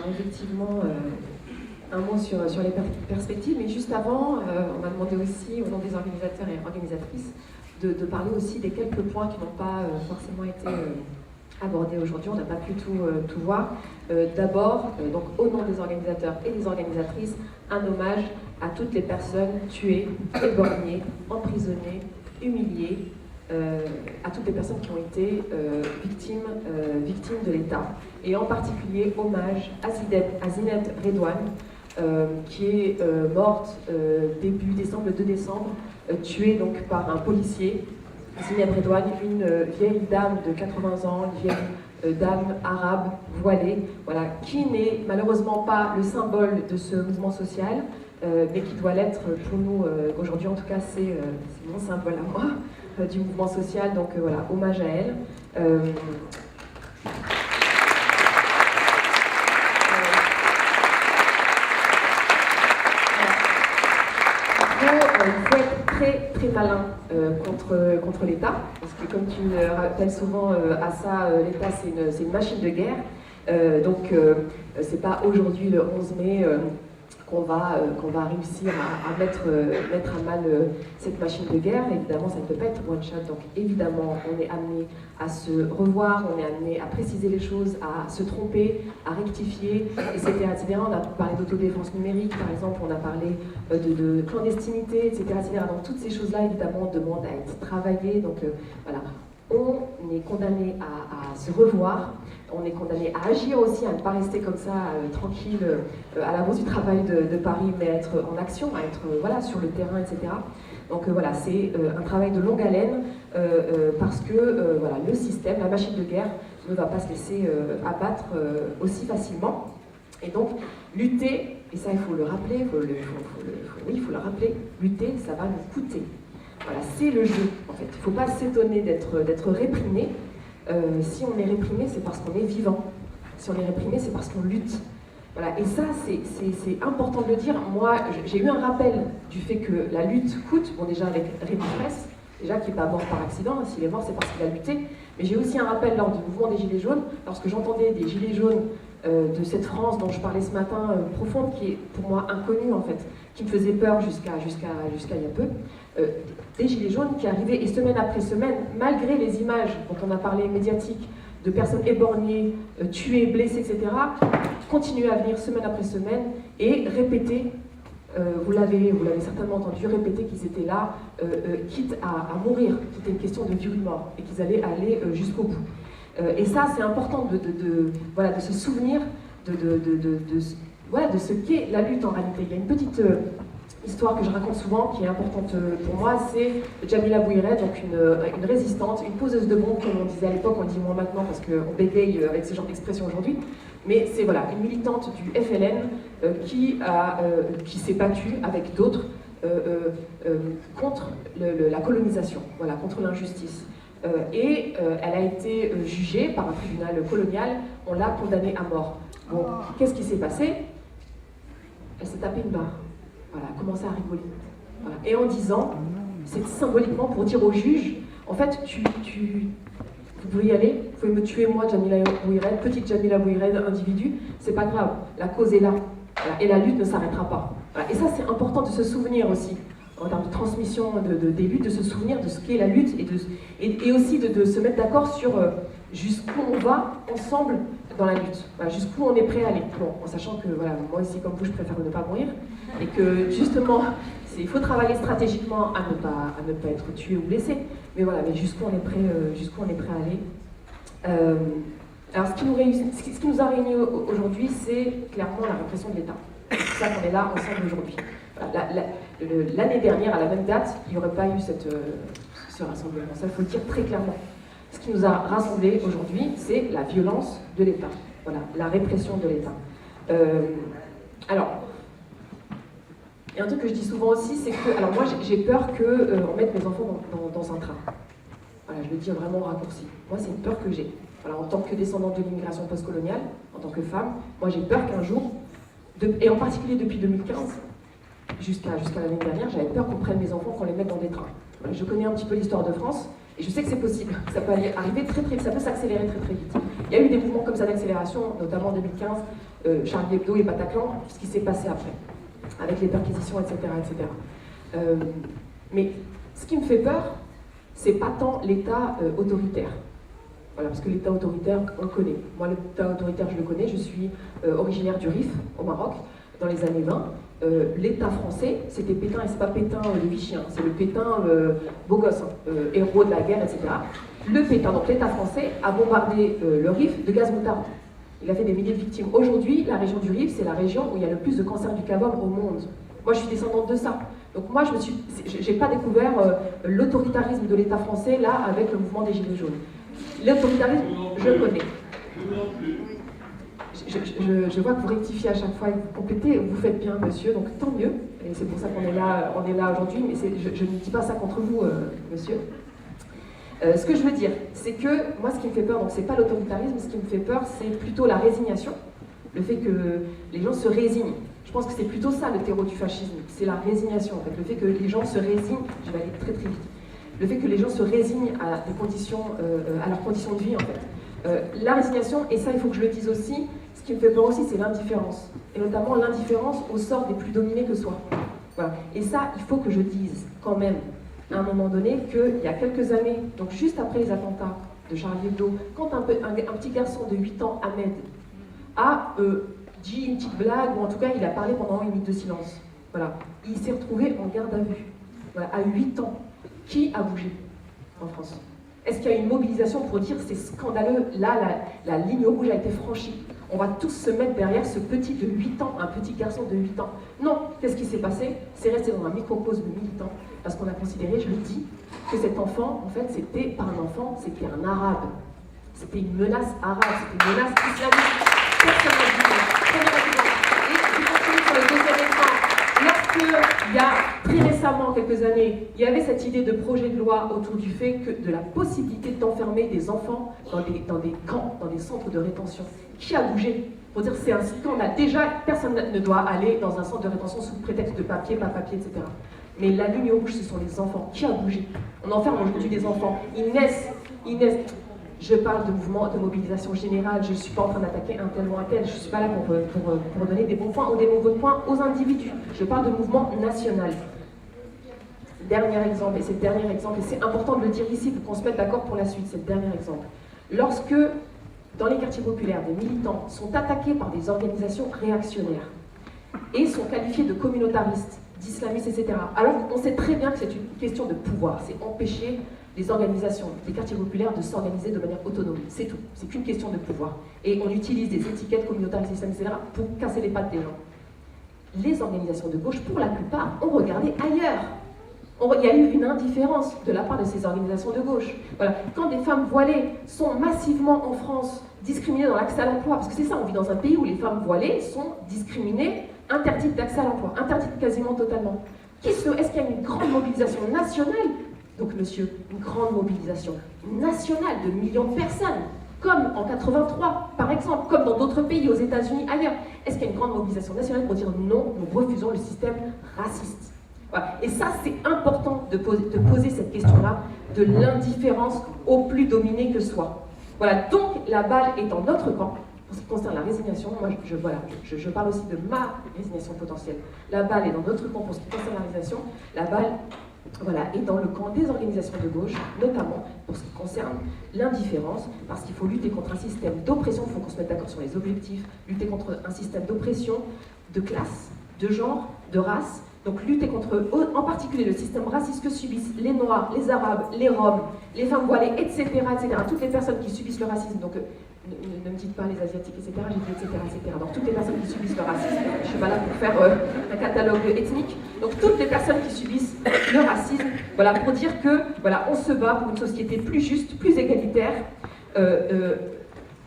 Alors effectivement, un mot sur les perspectives, mais juste avant, on m'a demandé aussi, au nom des organisateurs et organisatrices, de parler aussi des quelques points qui n'ont pas forcément été abordés aujourd'hui. On n'a pas pu tout voir. D'abord, donc au nom des organisateurs et des organisatrices, un hommage à toutes les personnes tuées, éborgnées, emprisonnées, humiliées, à toutes les personnes qui ont été victimes de l'État. Et en particulier, hommage à Zineb Redouane, qui est morte début décembre, le 2 décembre, tuée donc par un policier. Zineb Redouane, une vieille dame de 80 ans, une vieille dame arabe voilée, voilà, qui n'est malheureusement pas le symbole de ce mouvement social, mais qui doit l'être pour nous aujourd'hui. En tout cas, c'est mon symbole à moi du mouvement social. Donc voilà, hommage à elle. Il faut être très très malin contre l'État, parce que comme tu me rappelles souvent à ça, l'État c'est une machine de guerre. Donc c'est pas aujourd'hui le 11 mai qu'on va réussir à mettre à mal cette machine de guerre. Évidemment, ça ne peut pas être one shot. Donc évidemment, on est amené à se revoir, on est amené à préciser les choses, à se tromper, à rectifier, etc. etc. On a parlé d'autodéfense numérique, par exemple, on a parlé de clandestinité, etc., etc. Donc toutes ces choses-là, évidemment, demandent à être travaillées. Donc voilà. On est condamné à se revoir, on est condamné à agir aussi, à ne pas rester comme ça, tranquille, à l'avance du travail de Paris, mais à être en action, à être voilà, sur le terrain, etc. Donc voilà, c'est un travail de longue haleine, parce que voilà, le système, la machine de guerre, ne va pas se laisser abattre aussi facilement. Et donc, lutter, et ça il faut le rappeler, il faut le rappeler, lutter, ça va nous coûter. Voilà, c'est le jeu, en fait. Il ne faut pas s'étonner d'être réprimé. Si on est réprimé, c'est parce qu'on est vivant. Si on est réprimé, c'est parce qu'on lutte. Voilà. Et ça, c'est important de le dire. Moi, j'ai eu un rappel du fait que la lutte coûte. Bon, déjà avec Rémi Fraisse, déjà qui n'est pas mort par accident. S'il est mort, c'est parce qu'il a lutté. Mais j'ai aussi un rappel lors du mouvement des Gilets jaunes, lorsque j'entendais des Gilets jaunes de cette France dont je parlais ce matin, profonde, qui est pour moi inconnue en fait, qui me faisait peur jusqu'à il y a peu, des Gilets jaunes qui arrivaient, et semaine après semaine, malgré les images dont on a parlé médiatiques, de personnes éborgnées, tuées, blessées, etc., continuaient à venir semaine après semaine et répéter, vous l'avez certainement entendu, répéter qu'ils étaient là, quitte à mourir, c'était une question de vie ou de mort, et qu'ils allaient aller jusqu'au bout. Et ça, c'est important voilà, de se souvenir voilà, de ce qu'est la lutte en réalité. Il y a une petite histoire que je raconte souvent, qui est importante pour moi, c'est Djamila Bouhired, donc une résistante, une poseuse de bombes, comme on disait à l'époque, on dit moins maintenant parce qu'on bégaye avec ce genre d'expression aujourd'hui, mais c'est voilà, une militante du FLN qui s'est battue avec d'autres contre la colonisation, voilà, contre l'injustice. Et elle a été jugée par un tribunal colonial, on l'a condamnée à mort. Bon, qu'est-ce qui s'est passé? Elle s'est tapée une barre. Voilà, elle a commencé à rigoler. Voilà. Et en disant, c'est symboliquement pour dire au juge, en fait, vous pouvez y aller, vous pouvez me tuer moi, Djamila Bouhired, petite Djamila Bouhired, individu, c'est pas grave, la cause est là. Voilà. Et la lutte ne s'arrêtera pas. Voilà. Et ça, c'est important de se souvenir aussi, en termes de transmission des luttes, de se souvenir de ce qu'est la lutte, et aussi de se mettre d'accord sur jusqu'où on va ensemble dans la lutte, voilà, jusqu'où on est prêt à aller. Bon, en sachant que voilà, moi aussi comme vous, je préfère ne pas mourir, et que justement, il faut travailler stratégiquement à ne pas être tué ou blessé, mais voilà, mais jusqu'où on est prêt à aller. Alors ce qui nous a réunis aujourd'hui, c'est clairement la répression de l'État. C'est pour ça qu'on est là ensemble aujourd'hui. Voilà, l'année dernière, à la même date, il n'y aurait pas eu ce rassemblement. Ça, il faut le dire très clairement. Ce qui nous a rassemblés aujourd'hui, c'est la violence de l'État. Voilà, la répression de l'État. Alors, il y a un truc que je dis souvent aussi, c'est que, alors moi j'ai peur qu'on mette mes enfants dans un train. Voilà, je le dis vraiment raccourci. Moi, c'est une peur que j'ai. Voilà, en tant que descendante de l'immigration postcoloniale, en tant que femme, moi j'ai peur qu'un jour, et en particulier depuis 2015, jusqu'à l'année dernière, j'avais peur qu'on prenne mes enfants, qu'on les mette dans des trains. Voilà, je connais un petit peu l'histoire de France, et je sais que c'est possible, que ça peut arriver très vite, ça peut s'accélérer très vite. Il y a eu des mouvements comme ça d'accélération, notamment en 2015, Charlie Hebdo et Bataclan, ce qui s'est passé après, avec les perquisitions, etc. Mais ce qui me fait peur, c'est pas tant l'État autoritaire. Voilà, parce que l'État autoritaire, on le connaît. Moi, l'État autoritaire, je le connais. Je suis originaire du Rif, au Maroc, dans les années 20. L'État français, c'était Pétain, et c'est pas Pétain le Vichy, hein, c'est le Pétain beau gosse, héros de la guerre, etc. Le Pétain, donc l'État français, a bombardé le Rif de gaz moutarde. Il a fait des milliers de victimes. Aujourd'hui, la région du Rif, c'est la région où il y a le plus de cancer du cavum au monde. Moi, je suis descendante de ça. Donc moi, j'ai pas découvert l'autoritarisme de l'État français, là, avec le mouvement des Gilets jaunes. L'autoritarisme, je connais. Je vois que vous rectifiez à chaque fois et que vous complétez, vous faites bien, monsieur, donc tant mieux. Et c'est pour ça qu'on est là aujourd'hui, mais je ne dis pas ça contre vous, monsieur. Ce que je veux dire, c'est que moi, ce qui me fait peur, donc c'est pas l'autoritarisme, ce qui me fait peur, c'est plutôt la résignation, le fait que les gens se résignent. Je pense que c'est plutôt ça le terreau du fascisme, c'est la résignation, en fait, le fait que les gens se résignent, je vais aller très très vite, le fait que les gens se résignent à des conditions, à leurs conditions de vie, en fait. La résignation, et ça il faut que je le dise aussi, ce qui me fait peur aussi, c'est l'indifférence, et notamment l'indifférence au sort des plus dominés que soi. Voilà. Et ça, il faut que je dise quand même, à un moment donné, qu'il y a quelques années, donc juste après les attentats de Charlie Hebdo, quand un petit garçon de 8 ans, Ahmed, a dit une petite blague, ou en tout cas il a parlé pendant une minute de silence, voilà. Il s'est retrouvé en garde à vue, voilà, à 8 ans. Qui a bougé en France? Est-ce qu'il y a une mobilisation pour dire c'est scandaleux, là la ligne rouge a été franchie, on va tous se mettre derrière ce petit de 8 ans, un petit garçon de 8 ans? Non, qu'est-ce qui s'est passé? C'est resté dans un microcosme militant, parce qu'on a considéré, je le dis, que cet enfant, en fait, c'était pas un enfant, c'était un arabe. C'était une menace arabe, c'était une menace islamique. Personne n'a dit non. Et je continue sur le deuxième exemple. Lorsqu'il y a très récemment, quelques années, il y avait cette idée de projet de loi autour du fait que de la possibilité d'enfermer des enfants dans des camps, dans des centres de rétention. Qui a bougé? Pour dire c'est un scandale. Déjà, personne ne doit aller dans un centre de rétention sous prétexte de papier, pas papier, etc. Mais la ligne rouge, ce sont les enfants. Qui a bougé? On enferme aujourd'hui des enfants. Ils naissent. Je parle de mouvement, de mobilisation générale. Je ne suis pas en train d'attaquer un tel ou un tel. Je ne suis pas là pour donner des bons points ou des mauvais points aux individus. Je parle de mouvement national. Dernier exemple, et c'est le dernier exemple, et c'est important de le dire ici pour qu'on se mette d'accord pour la suite, c'est le dernier exemple. Lorsque, dans les quartiers populaires, des militants sont attaqués par des organisations réactionnaires et sont qualifiés de communautaristes, d'islamistes, etc., alors on sait très bien que c'est une question de pouvoir, c'est empêcher les organisations, les quartiers populaires de s'organiser de manière autonome, c'est tout, c'est qu'une question de pouvoir. Et on utilise des étiquettes communautaristes, islamistes, etc., pour casser les pattes des gens. Les organisations de gauche, pour la plupart, ont regardé ailleurs. Il y a eu une indifférence de la part de ces organisations de gauche. Voilà. Quand des femmes voilées sont massivement en France discriminées dans l'accès à l'emploi, parce que c'est ça, on vit dans un pays où les femmes voilées sont discriminées, interdites d'accès à l'emploi, interdites quasiment totalement. Est-ce qu'il y a une grande mobilisation nationale? Donc monsieur, une grande mobilisation nationale de millions de personnes, comme en 83 par exemple, comme dans d'autres pays, aux États-Unis, ailleurs. Est-ce qu'il y a une grande mobilisation nationale pour dire non, nous refusons le système raciste? Voilà. Et ça, c'est important de poser cette question-là de l'indifférence au plus dominé que soi. Voilà, donc la balle est dans notre camp. En ce qui concerne la résignation, moi je parle aussi de ma résignation potentielle. La balle est dans notre camp pour ce qui concerne la résignation. La balle est dans le camp des organisations de gauche, notamment pour ce qui concerne l'indifférence, parce qu'il faut lutter contre un système d'oppression, il faut qu'on se mette d'accord sur les objectifs, lutter contre un système d'oppression, de classe, de genre, de race. Donc lutter contre, en particulier, le système raciste que subissent les Noirs, les Arabes, les Roms, les femmes voilées, etc., etc. Toutes les personnes qui subissent le racisme, donc ne me dites pas les Asiatiques, etc., j'ai dit etc., etc. Donc toutes les personnes qui subissent le racisme, je ne suis pas là pour faire un catalogue ethnique, donc toutes les personnes qui subissent le racisme, voilà, pour dire que, voilà, on se bat pour une société plus juste, plus égalitaire,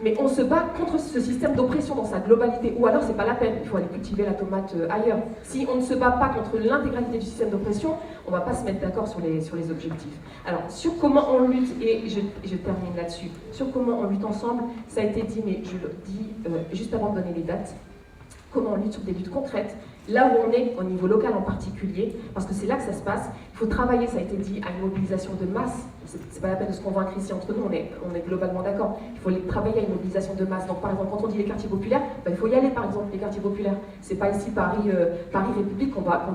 mais on se bat contre ce système d'oppression dans sa globalité, ou alors c'est pas la peine, il faut aller cultiver la tomate ailleurs. Si on ne se bat pas contre l'intégralité du système d'oppression, on va pas se mettre d'accord sur les objectifs. Alors, sur comment on lutte, et je termine là-dessus, sur comment on lutte ensemble, ça a été dit, mais je le dis juste avant de donner les dates, comment on lutte sur des luttes concrètes, là où on est, au niveau local en particulier, parce que c'est là que ça se passe, Il faut travailler, ça a été dit, à une mobilisation de masse. C'est pas la peine de se convaincre ici entre nous, on est globalement d'accord. Il faut travailler à une mobilisation de masse. Donc par exemple, quand on dit les quartiers populaires, il faut y aller par exemple, les quartiers populaires. C'est pas ici Paris République qu'on va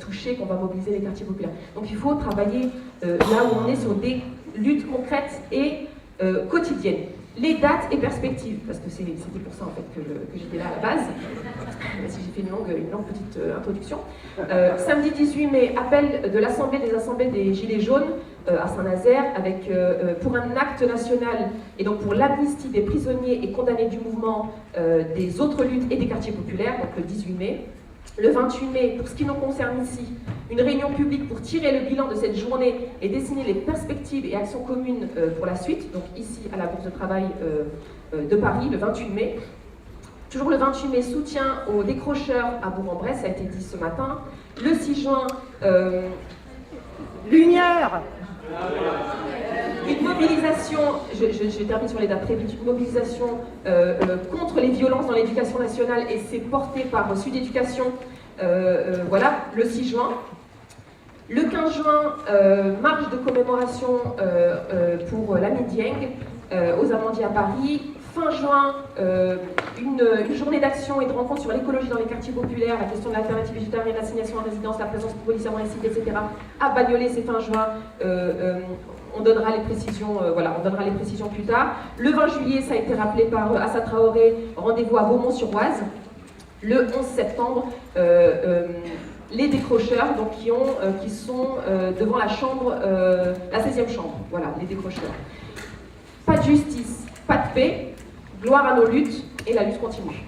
toucher, qu'on va mobiliser les quartiers populaires. Donc il faut travailler là où on est sur des luttes concrètes et quotidiennes. Les dates et perspectives, parce que c'était pour ça en fait que j'étais là à la base, même si j'ai fait une longue petite introduction. Samedi 18 mai, appel de l'Assemblée des Assemblées des Gilets jaunes à Saint-Nazaire, avec pour un acte national et donc pour l'amnistie des prisonniers et condamnés du mouvement des autres luttes et des quartiers populaires, donc le 18 mai. Le 28 mai, pour ce qui nous concerne ici, une réunion publique pour tirer le bilan de cette journée et dessiner les perspectives et actions communes pour la suite, donc ici à la Bourse de Travail de Paris, le 28 mai. Toujours le 28 mai, soutien aux décrocheurs à Bourg-en-Bresse, ça a été dit ce matin. Le 6 juin, Lumière. Une mobilisation, je termine sur les dates très vite, une mobilisation contre les violences dans l'éducation nationale et c'est porté par Sud Éducation, voilà, le 6 juin. Le 15 juin, marche de commémoration pour l'ami Dieng aux Amandiers à Paris. Fin juin, une journée d'action et de rencontre sur l'écologie dans les quartiers populaires, la question de l'alternative végétarienne, l'assignation en résidence, la présence policière dans les sites, etc. À Bagnolet, c'est fin juin. On donnera les précisions, voilà, on donnera les précisions plus tard. Le 20 juillet, ça a été rappelé par Assa Traoré, rendez-vous à Beaumont-sur-Oise. Le 11 septembre, les décrocheurs, donc qui sont devant la chambre, la 16e chambre, voilà, les décrocheurs. Pas de justice, pas de paix, gloire à nos luttes, et la lutte continue.